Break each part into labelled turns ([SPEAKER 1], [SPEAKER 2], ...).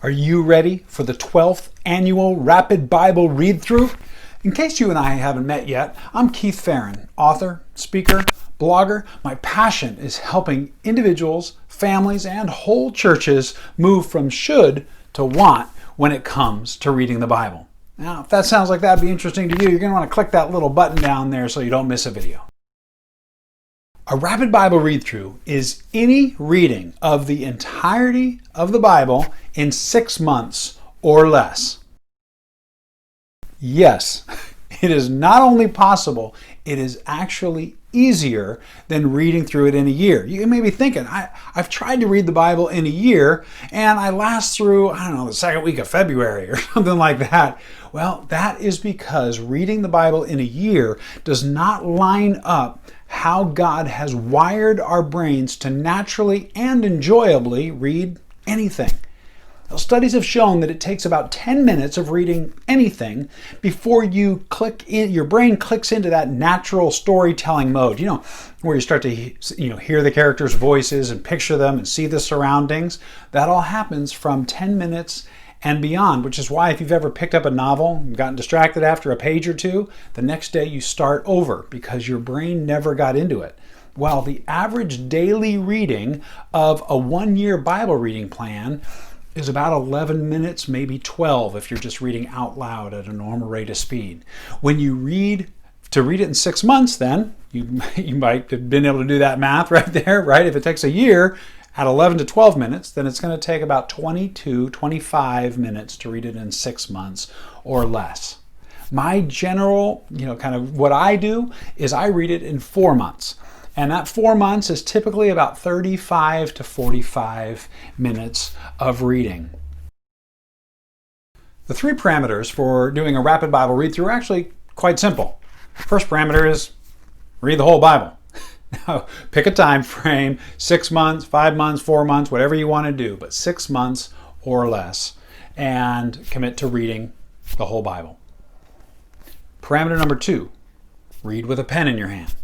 [SPEAKER 1] Are you ready for the 12th annual Rapid Bible Read-Through? In case you and I haven't met yet, I'm Keith Farron, author, speaker, blogger. My passion is helping individuals, families, and whole churches move from should to want when it comes to reading the Bible. Now, if that sounds like that'd be interesting to you, you're going to want to click that little button down there so you don't miss a video. A Rapid Bible Read-Through is any reading of the entirety of the Bible in 6 months or less. Yes, it is not only possible, it is actually easier than reading through it in a year. You may be thinking, I've tried to read the Bible in a year and I last through, the second week of February or something like that. Well, that is because reading the Bible in a year does not line up how God has wired our brains to naturally and enjoyably read anything. Now, studies have shown that it takes about 10 minutes of reading anything before your brain clicks into that natural storytelling mode, where you start to hear the characters' voices and picture them and see the surroundings. That all happens from 10 minutes and beyond, which is why if you've ever picked up a novel and gotten distracted after a page or two, the next day you start over because your brain never got into it. Well, the average daily reading of a 1-year Bible reading plan is about 11 minutes, maybe 12 if you're just reading out loud at a normal rate of speed. When you read it in 6 months, then you might have been able to do that math right there, right? If it takes a year at 11 to 12 minutes, then it's going to take about 25 minutes to read it in 6 months or less. My general, kind of what I do is I read it in 4 months. And that 4 months is typically about 35 to 45 minutes of reading. The 3 parameters for doing a Rapid Bible Read-Through are actually quite simple. First parameter is read the whole Bible. Now, pick a time frame, 6 months, 5 months, 4 months, whatever you want to do, but 6 months or less, and commit to reading the whole Bible. Parameter number 2, read with a pen in your hand.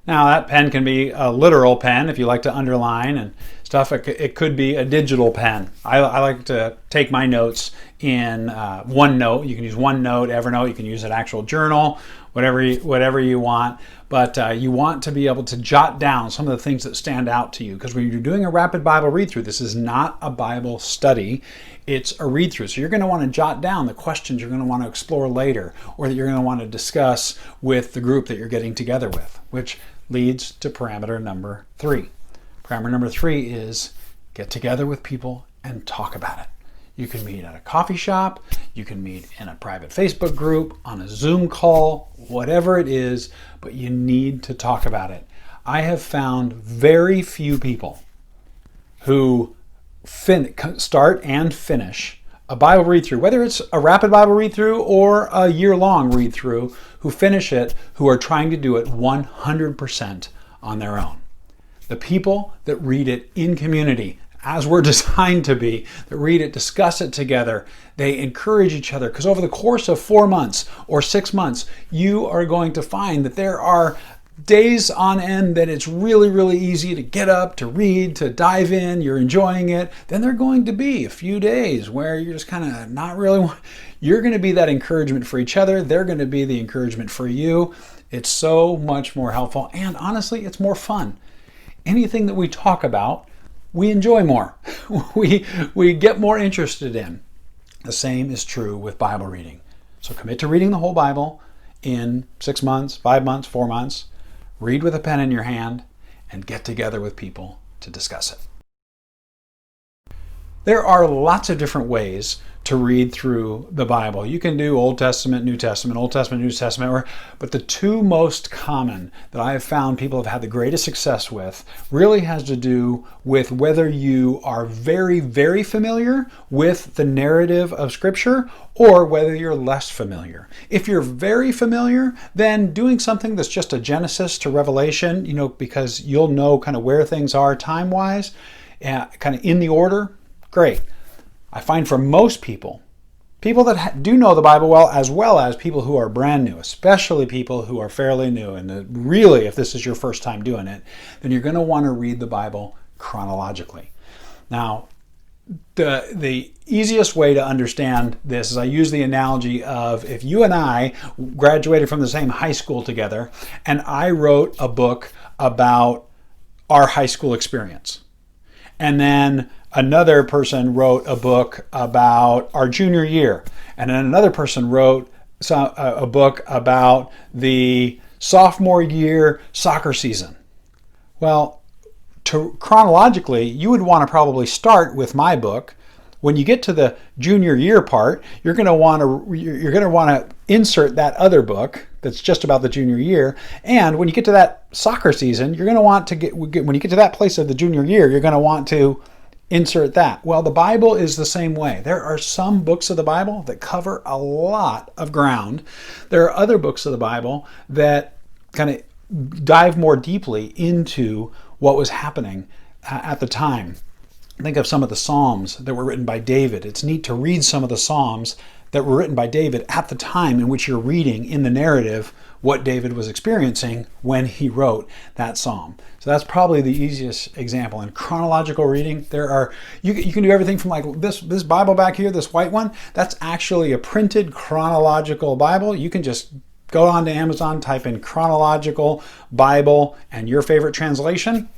[SPEAKER 1] Now, that pen can be a literal pen if you like to underline and stuff. It could be a digital pen. I like to take my notes in OneNote. You can use OneNote, Evernote. You can use an actual journal, whatever you want. But you want to be able to jot down some of the things that stand out to you. Because when you're doing a Rapid Bible Read-Through, this is not a Bible study. It's a read-through. So you're going to want to jot down the questions you're going to want to explore later, or that you're going to want to discuss with the group that you're getting together with, which leads to parameter number 3. Parameter number 3 is get together with people and talk about it. You can meet at a coffee shop, you can meet in a private Facebook group, on a Zoom call, whatever it is, but you need to talk about it. I have found very few people who start and finish a Bible read-through, whether it's a Rapid Bible read-through or a year-long read-through, who finish it, who are trying to do it 100% on their own. The people that read it in community, as we're designed to be, that read it, discuss it together, they encourage each other, because over the course of 4 months or 6 months, you are going to find that there are days on end that it's really, really easy to get up, to read, to dive in, you're enjoying it. Then there are going to be a few days where you're just kind of not really, you're going to be that encouragement for each other. They're going to be the encouragement for you. It's so much more helpful. And honestly, it's more fun. Anything that we talk about, we enjoy more. we get more interested in. The same is true with Bible reading. So commit to reading the whole Bible in 6 months, 5 months, 4 months. Read with a pen in your hand and get together with people to discuss it. There are lots of different ways to read through the Bible. You can do Old Testament, New Testament, Old Testament, New Testament, but the 2 most common that I have found people have had the greatest success with really has to do with whether you are very, very familiar with the narrative of Scripture or whether you're less familiar. If you're very familiar, then doing something that's just a Genesis to Revelation, because you'll know kind of where things are time-wise, kind of in the order, great. I find for most people that do know the Bible well as people who are brand new, especially people who are fairly new, and really, if this is your first time doing it, then you're going to want to read the Bible chronologically. Now, the easiest way to understand this is I use the analogy of if you and I graduated from the same high school together and I wrote a book about our high school experience. And then another person wrote a book about our junior year. And then another person wrote a book about the sophomore year soccer season. Well, chronologically, you would want to probably start with my book. When you get to the junior year part, you're going to want to insert that other book that's just about the junior year. And when you get to that soccer season, you're going to want to when you get to that place of the junior year, you're going to want to insert that. Well, the Bible is the same way. There are some books of the Bible that cover a lot of ground. There are other books of the Bible that kind of dive more deeply into what was happening at the time. Think of some of the Psalms that were written by David. It's neat to read some of the Psalms that were written by David at the time in which you're reading in the narrative what David was experiencing when he wrote that psalm. So that's probably the easiest example. In chronological reading, there are you can do everything from like this Bible back here, this white one. That's actually a printed chronological Bible. You can just go on to Amazon, type in chronological Bible and your favorite translation,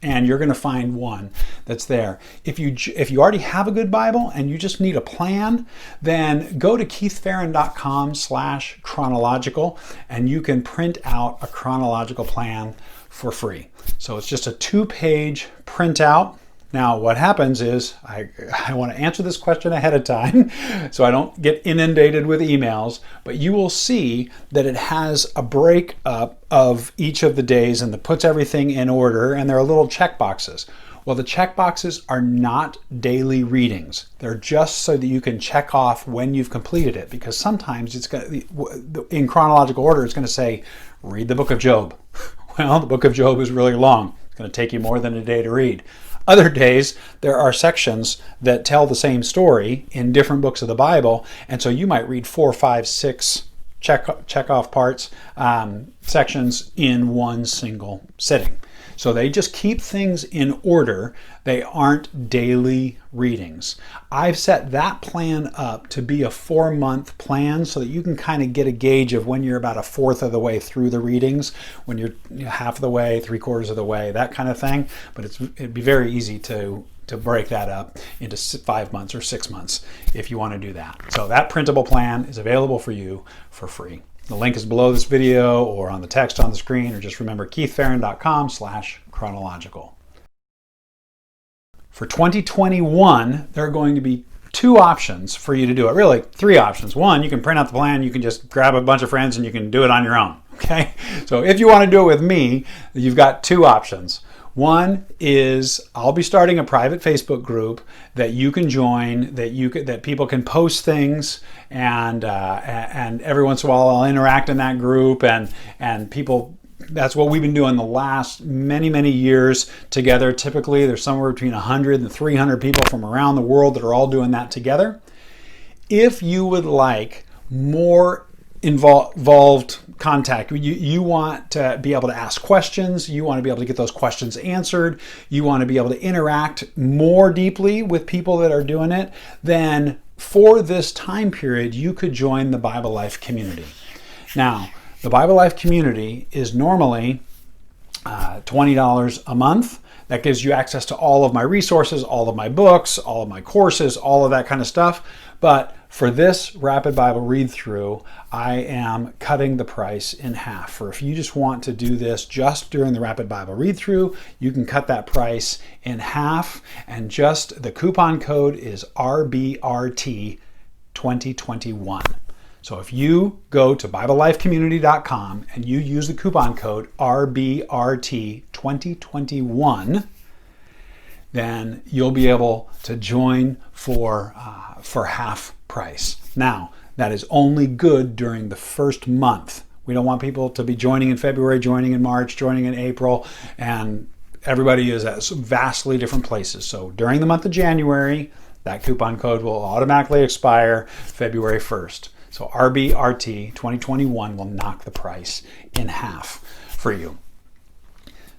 [SPEAKER 1] and you're going to find one that's there. If you already have a good Bible and you just need a plan, then go to keithfarron.com/chronological and you can print out a chronological plan for free. So it's just a 2-page printout. Now, what happens is I want to answer this question ahead of time so I don't get inundated with emails, but you will see that it has a breakup of each of the days and it puts everything in order, and there are little check boxes. Well, the check boxes are not daily readings. They're just so that you can check off when you've completed it, because sometimes it's going to, in chronological order, it's going to say, read the book of Job. Well, the book of Job is really long. It's going to take you more than a day to read. Other days, there are sections that tell the same story in different books of the Bible, and so you might read 4, 5, 6 check off parts, sections in one single sitting. So they just keep things in order. They aren't daily readings. I've set that plan up to be a 4-month plan so that you can kind of get a gauge of when you're about a fourth of the way through the readings, when you're half of the way, 3/4 of the way, that kind of thing. But it'd be very easy to break that up into 5 months or 6 months if you want to do that. So that printable plan is available for you for free. The link is below this video or on the text on the screen, or just remember keithfarron.com/chronological. For 2021, there are going to be 2 options for you to do it. Really, 3 options. 1, you can print out the plan. You can just grab a bunch of friends and you can do it on your own. Okay? So if you want to do it with me, you've got 2 options. 1 is I'll be starting a private Facebook group that you can join, that people can post things, and every once in a while I'll interact in that group, and people. That's what we've been doing the last many years together. Typically, there's somewhere between 100 and 300 people from around the world that are all doing that together. If you would like more involved contact, you want to be able to ask questions, you want to be able to get those questions answered, you want to be able to interact more deeply with people that are doing it, then for this time period, you could join the Bible Life community. Now, the Bible Life community is normally $20 a month. That gives you access to all of my resources, all of my books, all of my courses, all of that kind of stuff. But for this Rapid Bible Read Through, I am cutting the price in half. For if you just want to do this just during the Rapid Bible Read Through, you can cut that price in half, and just the coupon code is RBRT2021. So if you go to BibleLifeCommunity.com and you use the coupon code RBRT2021, then you'll be able to join for half price. Now, that is only good during the first month. We don't want people to be joining in February, joining in March, joining in April, and everybody is at vastly different places. So during the month of January, that coupon code will automatically expire February 1st. So RBRT 2021 will knock the price in half for you.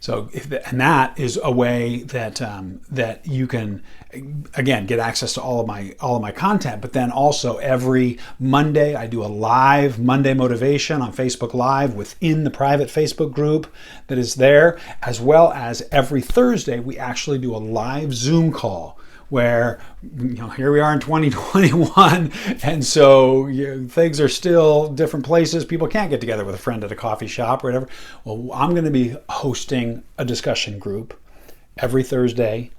[SPEAKER 1] And that is a way that that you can, again, get access to all of my content. But then also every Monday I do a live Monday motivation on Facebook Live within the private Facebook group that is there, as well as every Thursday we actually do a live Zoom call where, here we are in 2021, and so things are still different places. People can't get together with a friend at a coffee shop or whatever. Well, I'm going to be hosting a discussion group every Thursday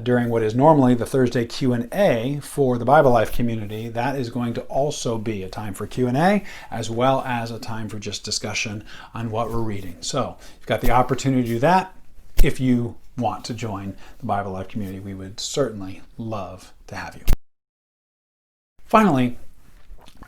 [SPEAKER 1] during what is normally the Thursday Q&A for the Bible Life community. That is going to also be a time for Q&A, as well as a time for just discussion on what we're reading. So you've got the opportunity to do that. If you want to join the Bible Life community, we would certainly love to have you. Finally,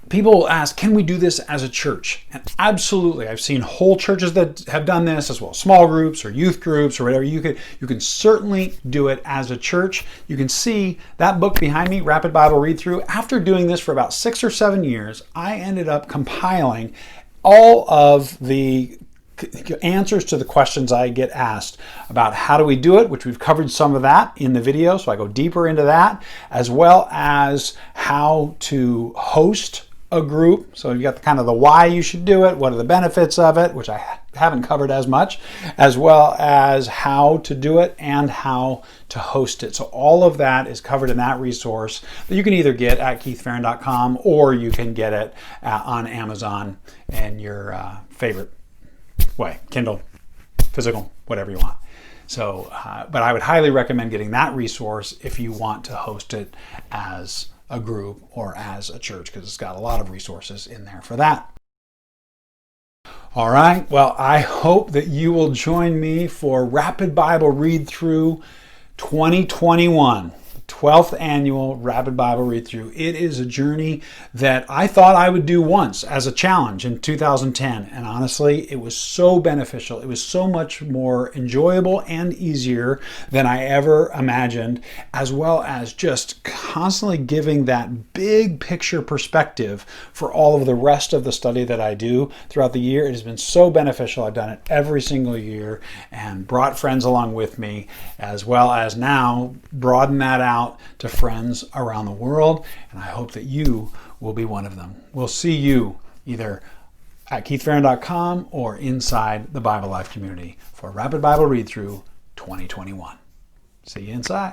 [SPEAKER 1] people will ask, can we do this as a church? And absolutely. I've seen whole churches that have done this, as well as small groups or youth groups or whatever. You can certainly do it as a church. You can see that book behind me, Rapid Bible Read Through. After doing this for about 6 or 7 years, I ended up compiling all of the answers to the questions I get asked about how do we do it, which we've covered some of that in the video, so I go deeper into that, as well as how to host a group. So you've got the why you should do it, what are the benefits of it, which I haven't covered as much, as well as how to do it and how to host it. So all of that is covered in that resource that you can either get at keithfarron.com or you can get it on Amazon and your favorite way, Kindle, physical, whatever you want. So, but I would highly recommend getting that resource if you want to host it as a group or as a church, because it's got a lot of resources in there for that. All right, well, I hope that you will join me for Rapid Bible Read Through 2021. 12th annual Rapid Bible Read Through. It is a journey that I thought I would do once as a challenge in 2010. And honestly, it was so beneficial. It was so much more enjoyable and easier than I ever imagined, as well as just constantly giving that big picture perspective for all of the rest of the study that I do throughout the year. It has been so beneficial. I've done it every single year and brought friends along with me, as well as now broaden that out to friends around the world, and I hope that you will be one of them. We'll see you either at keithfarron.com or inside the Bible Life community for Rapid Bible Read Through 2021. See you inside.